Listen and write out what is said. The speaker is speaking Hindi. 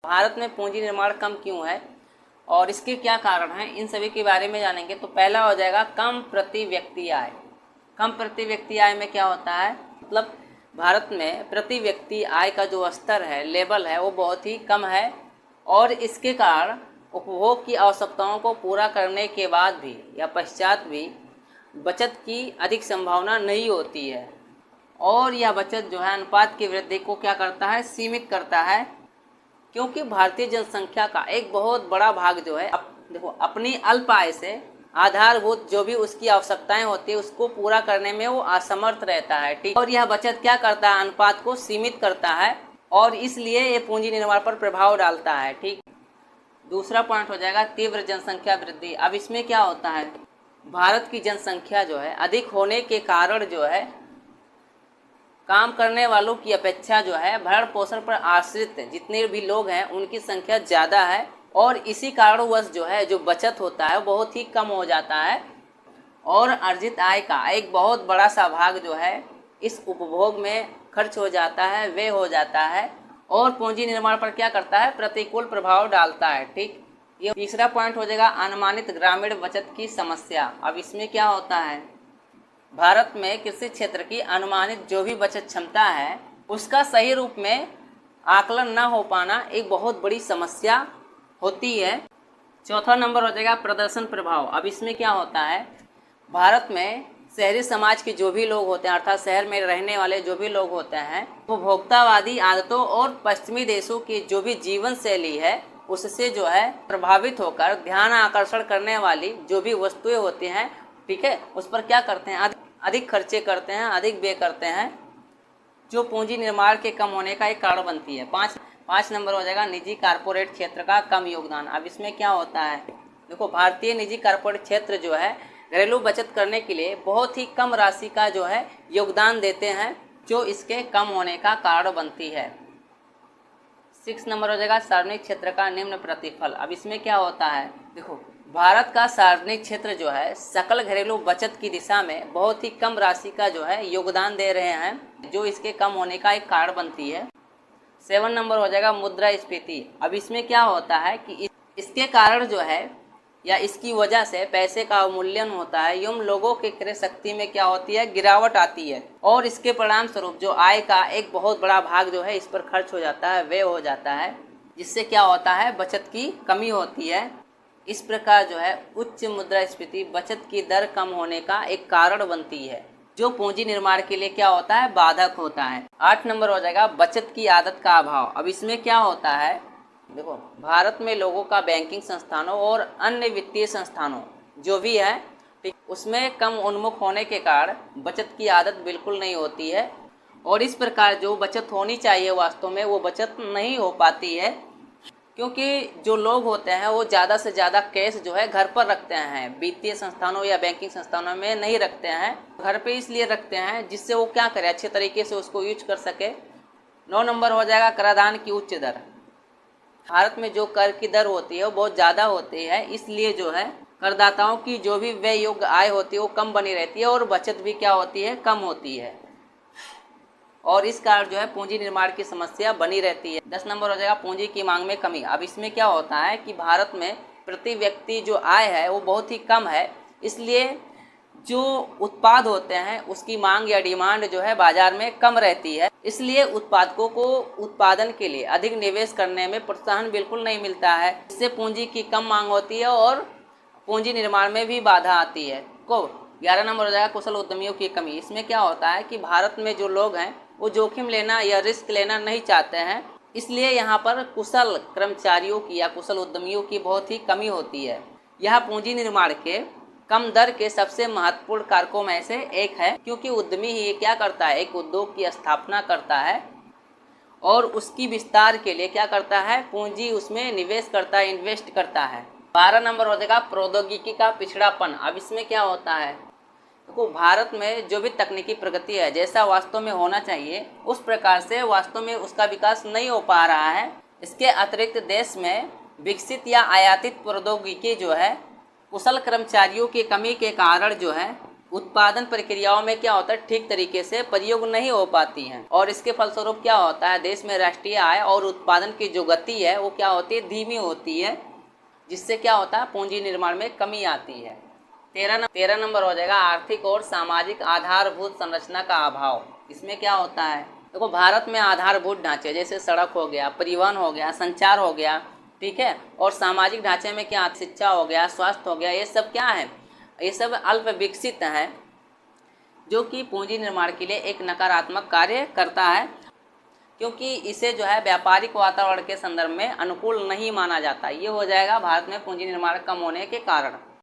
भारत में पूंजी निर्माण कम क्यों है और इसके क्या कारण हैं, इन सभी के बारे में जानेंगे। तो पहला हो जाएगा कम प्रति व्यक्ति आय। कम प्रति व्यक्ति आय में क्या होता है, मतलब भारत में प्रति व्यक्ति आय का जो स्तर है, लेवल है, वो बहुत ही कम है और इसके कारण उपभोग की आवश्यकताओं को पूरा करने के बाद भी या पश्चात भी बचत की अधिक संभावना नहीं होती है और यह बचत जो है अनुपात की वृद्धि को क्या करता है, सीमित करता है। क्योंकि भारतीय जनसंख्या का एक बहुत बड़ा भाग जो है देखो अपनी अल्प आय से आधारभूत जो भी उसकी आवश्यकताएं होती है उसको पूरा करने में वो असमर्थ रहता है, ठीक। और यह बचत क्या करता है, अनुपात को सीमित करता है और इसलिए ये पूंजी निर्माण पर प्रभाव डालता है, ठीक। दूसरा पॉइंट हो जाएगा तीव्र जनसंख्या वृद्धि। अब इसमें क्या होता है, भारत की जनसंख्या जो है अधिक होने के कारण जो है काम करने वालों की अपेक्षा जो है भरण पोषण पर आश्रित जितने भी लोग हैं उनकी संख्या ज़्यादा है और इसी कारणवश जो है जो बचत होता है बहुत ही कम हो जाता है और अर्जित आय का एक बहुत बड़ा सा भाग जो है इस उपभोग में खर्च हो जाता है, व्यय हो जाता है और पूंजी निर्माण पर क्या करता है, प्रतिकूल प्रभाव डालता है, ठीक। ये तीसरा पॉइंट हो जाएगा अनुमानित ग्रामीण बचत की समस्या। अब इसमें क्या होता है, भारत में कृषि क्षेत्र की अनुमानित जो भी बचत क्षमता है उसका सही रूप में आकलन न हो पाना एक बहुत बड़ी समस्या होती है। चौथा नंबर हो जाएगा प्रदर्शन प्रभाव। अब इसमें क्या होता है, भारत में शहरी समाज के जो भी लोग होते हैं अर्थात शहर में रहने वाले जो भी लोग होते हैं उपभोक्तावादी आदतों और पश्चिमी देशों की जो भी जीवन शैली है उससे जो है प्रभावित होकर ध्यान आकर्षण करने वाली जो भी वस्तुएं होती हैं, ठीक है, उस पर क्या करते हैं, अधिक खर्चे करते हैं, अधिक व्यय करते हैं, जो पूंजी निर्माण के कम होने का एक कारण बनती है। पाँच नंबर हो जाएगा निजी कारपोरेट क्षेत्र का कम योगदान। अब इसमें क्या होता है, देखो भारतीय निजी कारपोरेट क्षेत्र जो है घरेलू बचत करने के लिए बहुत ही कम राशि का जो है योगदान देते हैं जो इसके कम होने का कारण बनती है। 6 नंबर हो जाएगा सार्वजनिक क्षेत्र का निम्न प्रतिफल। अब इसमें क्या होता है, देखो भारत का सार्वजनिक क्षेत्र जो है सकल घरेलू बचत की दिशा में बहुत ही कम राशि का जो है योगदान दे रहे हैं जो इसके कम होने का एक कारण बनती है। 7 नंबर हो जाएगा मुद्रास्फीति। अब इसमें क्या होता है कि इसके कारण जो है या इसकी वजह से पैसे का अवमूल्यन होता है एवं लोगों की क्रय शक्ति में क्या होती है, गिरावट आती है और इसके परिणाम स्वरूप जो आय का एक बहुत बड़ा भाग जो है इस पर खर्च हो जाता है, व्यय हो जाता है, जिससे क्या होता है, बचत की कमी होती है। इस प्रकार जो है उच्च मुद्रास्फीति बचत की दर कम होने का एक कारण बनती है जो पूंजी निर्माण के लिए क्या होता है, बाधक होता है। 8 नंबर हो जाएगा बचत की आदत का अभाव। अब इसमें क्या होता है, देखो भारत में लोगों का बैंकिंग संस्थानों और अन्य वित्तीय संस्थानों जो भी है, ठीक, उसमें कम उन्मुख होने के कारण बचत की आदत बिल्कुल नहीं होती है और इस प्रकार जो बचत होनी चाहिए वास्तव में वो बचत नहीं हो पाती है क्योंकि जो लोग होते हैं वो ज़्यादा से ज़्यादा कैश जो है घर पर रखते हैं, वित्तीय संस्थानों या बैंकिंग संस्थानों में नहीं रखते हैं, घर पे इसलिए रखते हैं जिससे वो क्या करें, अच्छे तरीके से उसको यूज कर सके। 9 नंबर हो जाएगा कराधान की उच्च दर। भारत में जो कर की दर होती है वो बहुत ज़्यादा होती है, इसलिए जो है करदाताओं की जो भी व्यय योग्य आय होती है वो कम बनी रहती है और बचत भी क्या होती है, कम होती है और इस कारण जो है पूंजी निर्माण की समस्या बनी रहती है। 10 नंबर हो जाएगा पूंजी की मांग में कमी। अब इसमें क्या होता है कि भारत में प्रति व्यक्ति जो आय है वो बहुत ही कम है, इसलिए जो उत्पाद होते हैं उसकी मांग या डिमांड जो है बाजार में कम रहती है, इसलिए उत्पादकों को उत्पादन के लिए अधिक निवेश करने में प्रोत्साहन बिल्कुल नहीं मिलता है। इससे पूंजी की कम मांग होती है और पूंजी निर्माण में भी बाधा आती है। 11 नंबर हो जाएगा कुशल उद्यमियों की कमी। इसमें क्या होता है कि भारत में जो लोग हैं वो जोखिम लेना या रिस्क लेना नहीं चाहते हैं, इसलिए यहाँ पर कुशल कर्मचारियों की या कुशल उद्यमियों की बहुत ही कमी होती है। यह पूंजी निर्माण के कम दर के सबसे महत्वपूर्ण कारकों में से एक है क्योंकि उद्यमी ही क्या करता है, एक उद्योग की स्थापना करता है और उसकी विस्तार के लिए क्या करता है, पूंजी उसमें निवेश करता है, इन्वेस्ट करता है। 12 नंबर हो जाएगा प्रौद्योगिकी का पिछड़ापन। अब इसमें क्या होता है, देखो भारत में जो भी तकनीकी प्रगति है जैसा वास्तव में होना चाहिए उस प्रकार से वास्तव में उसका विकास नहीं हो पा रहा है। इसके अतिरिक्त देश में विकसित या आयातित प्रौद्योगिकी जो है कुशल कर्मचारियों की कमी के कारण जो है उत्पादन प्रक्रियाओं में क्या होता है, ठीक तरीके से प्रयोग नहीं हो पाती हैं, और इसके फलस्वरूप क्या होता है, देश में राष्ट्रीय आय और उत्पादन की जो गति है वो क्या होती है, धीमी होती है, जिससे क्या होता है, पूंजी निर्माण में कमी आती है। 13 नंबर हो जाएगा आर्थिक और सामाजिक आधारभूत संरचना का अभाव। इसमें क्या होता है, देखो भारत में आधारभूत ढांचे जैसे सड़क हो गया, परिवहन हो गया, संचार हो गया, ठीक है, और सामाजिक ढांचे में क्या, शिक्षा हो गया, स्वास्थ्य हो गया, ये सब क्या है, ये सब अल्प विकसित है, जो कि पूंजी निर्माण के लिए एक नकारात्मक कार्य करता है, क्योंकि इसे जो है व्यापारिक वातावरण के संदर्भ में अनुकूल नहीं माना जाता। ये हो जाएगा भारत में पूंजी निर्माण कम होने के कारण।